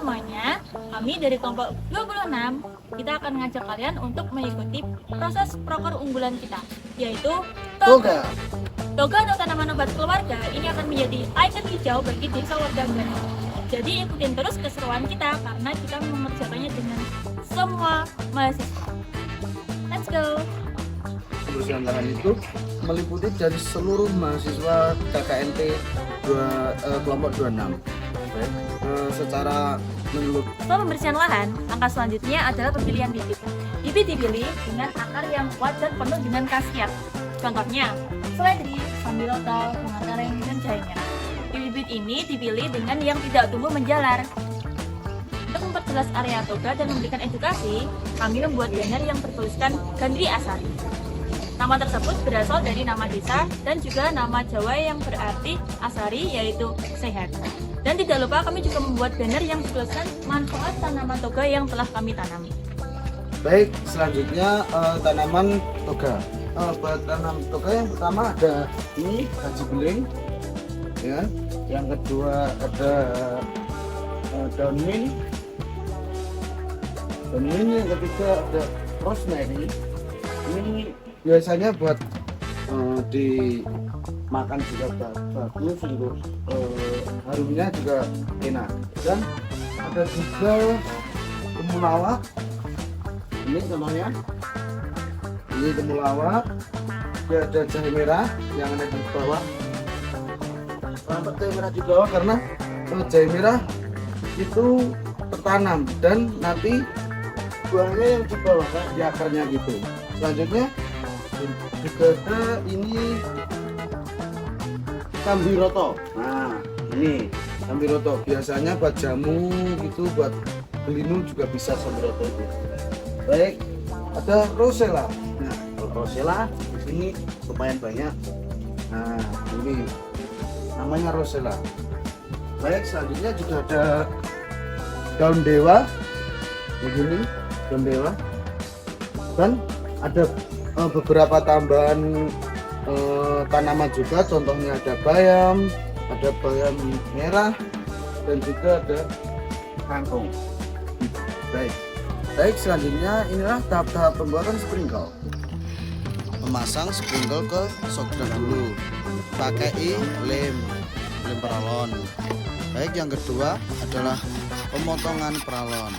semuanya, kami dari kelompok 26, kita akan mengajak kalian untuk mengikuti proses proker unggulan kita, yaitu toga. Toga atau tanaman obat keluarga ini akan menjadi ikon hijau bagi desa warga Bali. Jadi ikutin terus keseruan kita karena kita mengerjakannya dengan semua mahasiswa. Let's go! Pembersihan lahan itu meliputi dari seluruh mahasiswa KKNT kelompok 26. Secara menurut Setelah pembersihan lahan, langkah selanjutnya adalah pemilihan bibit. Bibit dipilih dengan akar yang kuat dan penuh dengan khasiat. Contohnya, seledri, sambiloto, bunga kareng, dan jahe merah. Bibit ini dipilih dengan yang tidak tumbuh menjalar. Untuk memperjelas area toga dan memberikan edukasi, kami membuat banner yang bertuliskan Gandri Asari. Nama tersebut berasal dari nama desa dan juga nama Jawa yang berarti asari, yaitu sehat. Dan tidak lupa kami juga membuat banner yang bertuliskan manfaat tanaman toga yang telah kami tanam. baik, selanjutnya tanaman toga. Buat tanam toga yang pertama ada ini gaji beling, ya. Yang kedua ada daun mint. Yang ketiga ada rosemary. Ini biasanya buat dimakan juga bagus, untuk harumnya juga enak. Dan ada juga temulawak. Ini contohnya, ini temulawak. Dia ada jahe merah yang ada di bawah. Kenapa jahe merah di bawah? Karena jahe merah itu tertanam dan nanti buahnya yang di bawah, di akarnya gitu. Selanjutnya juga ada ini sambiroto. Nah, ini sambiroto biasanya buat jamu gitu, buat belinu juga bisa sambiroto itu. Baik, ada rosella. Nah, rosella di sini lumayan banyak. Nah, ini namanya rosella. Baik, selanjutnya juga ada daun dewa. Begini, daun dewa. Dan ada beberapa tambahan tanaman juga, contohnya ada bayam merah, dan juga ada kangkung. Baik, selanjutnya inilah tahap-tahap pembuatan sprinkle. Memasang sprinkle ke substrat dulu, pakai lem peralon. Baik, yang kedua adalah pemotongan peralon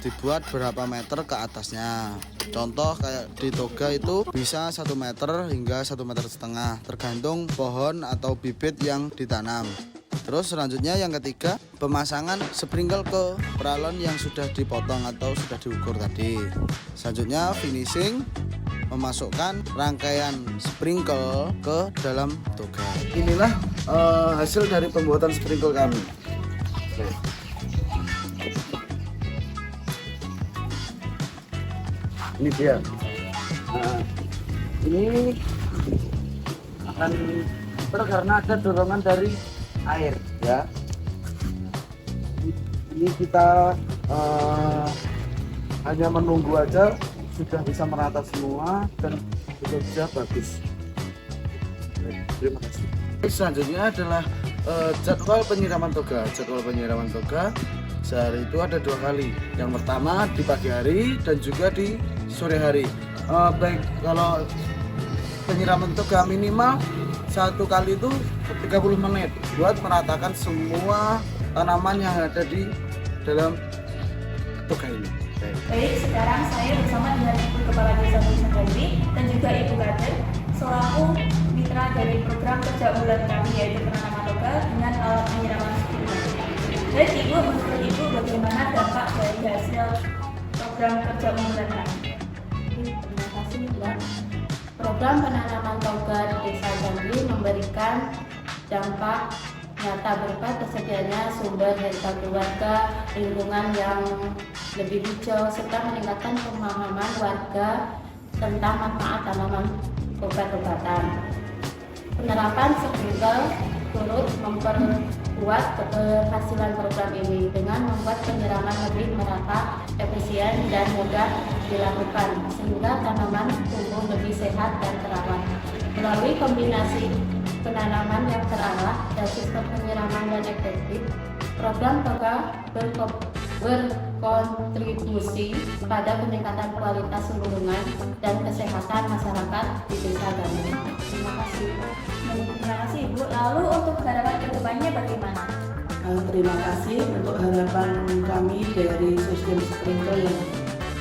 dibuat berapa meter ke atasnya. Contoh kayak di toga itu bisa 1 meter hingga 1,5 meter, tergantung pohon atau bibit yang ditanam. Terus selanjutnya yang ketiga, pemasangan sprinkle ke peralon yang sudah dipotong atau sudah diukur tadi. Selanjutnya finishing, memasukkan rangkaian sprinkle ke dalam toga. Inilah hasil dari pembuatan sprinkle kami. Oke. Ini dia. Nah, ini akan karena ada dorongan dari air, ya. Ini kita hanya menunggu aja, sudah bisa merata semua dan bekerja bagus. Baik, terima kasih. Selanjutnya adalah jadwal penyiraman toga. Sehari itu ada 2 kali. Yang pertama di pagi hari dan juga di sore hari. Baik, kalau penyiraman toga minimal 1 kali itu 30 menit buat meratakan semua tanaman yang ada di dalam toga ini. Baik, sekarang saya bersama dengan Ibu Kepala Desa Desa Gandri dan juga Ibu Kader selaku mitra dari program kerja unggulan kami, yaitu penanaman toga dengan alat penyiraman sprinkler. Baik Ibu, menurut Ibu bagaimana dampak dari hasil program kerja unggulan kami? Terima kasih Mbak. Program penanaman toga di Desa Gandri memberikan dampak nyata berupa tersedianya sumber daya keluarga, lingkungan yang lebih hijau, serta meningkatkan pemahaman warga tentang manfaat tanaman obat-obatan. Penerapan sprinkle turut memperkuat keberhasilan program ini dengan membuat penyiraman lebih merata, efisien, dan mudah dilakukan, sehingga tanaman tumbuh lebih sehat dan terawat. Melalui kombinasi penanaman yang terarah dan sistem penyiraman yang efektif, Program TOGA berkontribusi pada peningkatan kualitas lingkungan dan kesehatan masyarakat di Desa Gandri. Terima kasih. Terima kasih Ibu. Lalu untuk harapan kedepannya bagaimana? Terima kasih untuk harapan kami dari sistem sprinkler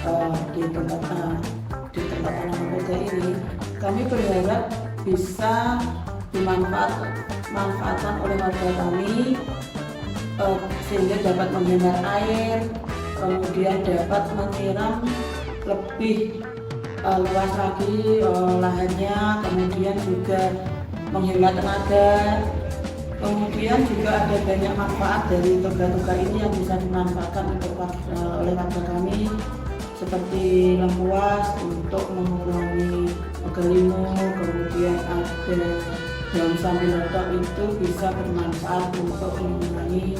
yang di tempat tanaman toga ini. Kami berharap bisa dimanfaatkan oleh warga kami sehingga dapat menghemat air, kemudian dapat menyiram lebih luas lagi lahannya, kemudian juga menghemat tenaga. Kemudian juga ada banyak manfaat dari toga-toga ini yang bisa dimanfaatkan oleh warga kami, seperti lengkuas untuk mengurangi gelimu, kemudian ada daun sambiloto itu bisa bermanfaat untuk mengurangi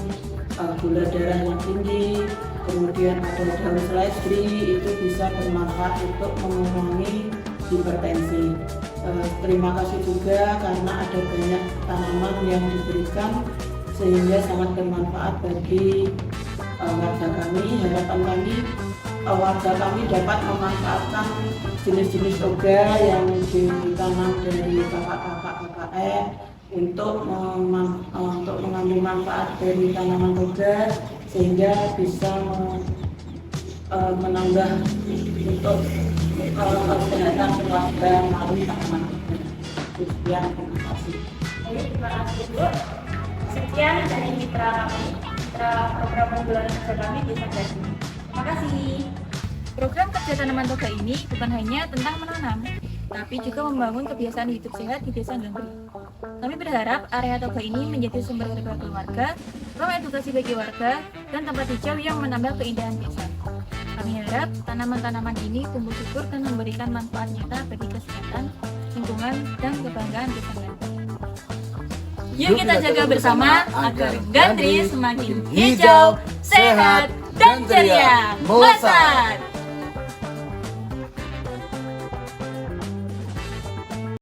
gula darah yang tinggi, kemudian ada daun seledri itu bisa bermanfaat untuk mengurangi hipertensi. Terima kasih juga karena ada banyak tanaman yang diberikan sehingga sangat bermanfaat bagi warga kami. Harapan kami warga kami dapat memanfaatkan jenis-jenis toga yang ditanam dari kakak-kakak KKN untuk mengambil manfaat dari tanaman toga sehingga bisa menambah untuk kesehatan keluarga melalui tanaman toga. Sekian, terima kasih. Terima kasih Bu. Sekian dari mitra kami, mitra program unggulan kerja kami di Desa Gandri. Terima kasih. Program kerja tanaman toga ini bukan hanya tentang menanam, tapi juga membangun kebiasaan hidup sehat di Desa Gandri. Kami berharap area toga ini menjadi sumber rekreasi warga, ruang edukasi bagi warga, dan tempat hijau yang menambah keindahan desa. Kami harap tanaman-tanaman ini tumbuh subur dan memberikan manfaat nyata bagi kesehatan, lingkungan, dan kebanggaan Desa Gandri. Yuk kita jaga bersama agar Gandri semakin hijau, sehat, dan ceria. Melesat!